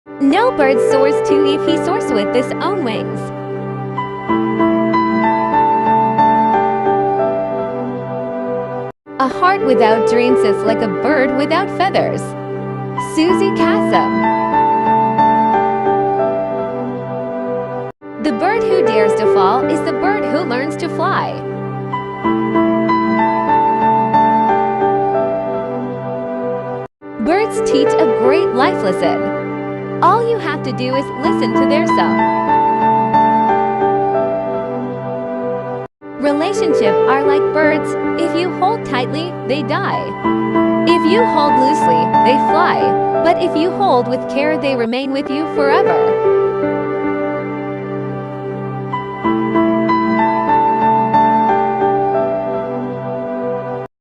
No bird soars too if he soars with his own wings. A heart without dreams is like a bird without feathers. Susie Kassam. The bird who dares to fall is the bird who learns to fly. Birds teach a great life lesson. All you have to do is listen to their song. Relationships are like birds. If you hold tightly, they die. If you hold loosely, they fly. But if you hold with care, they remain with you forever.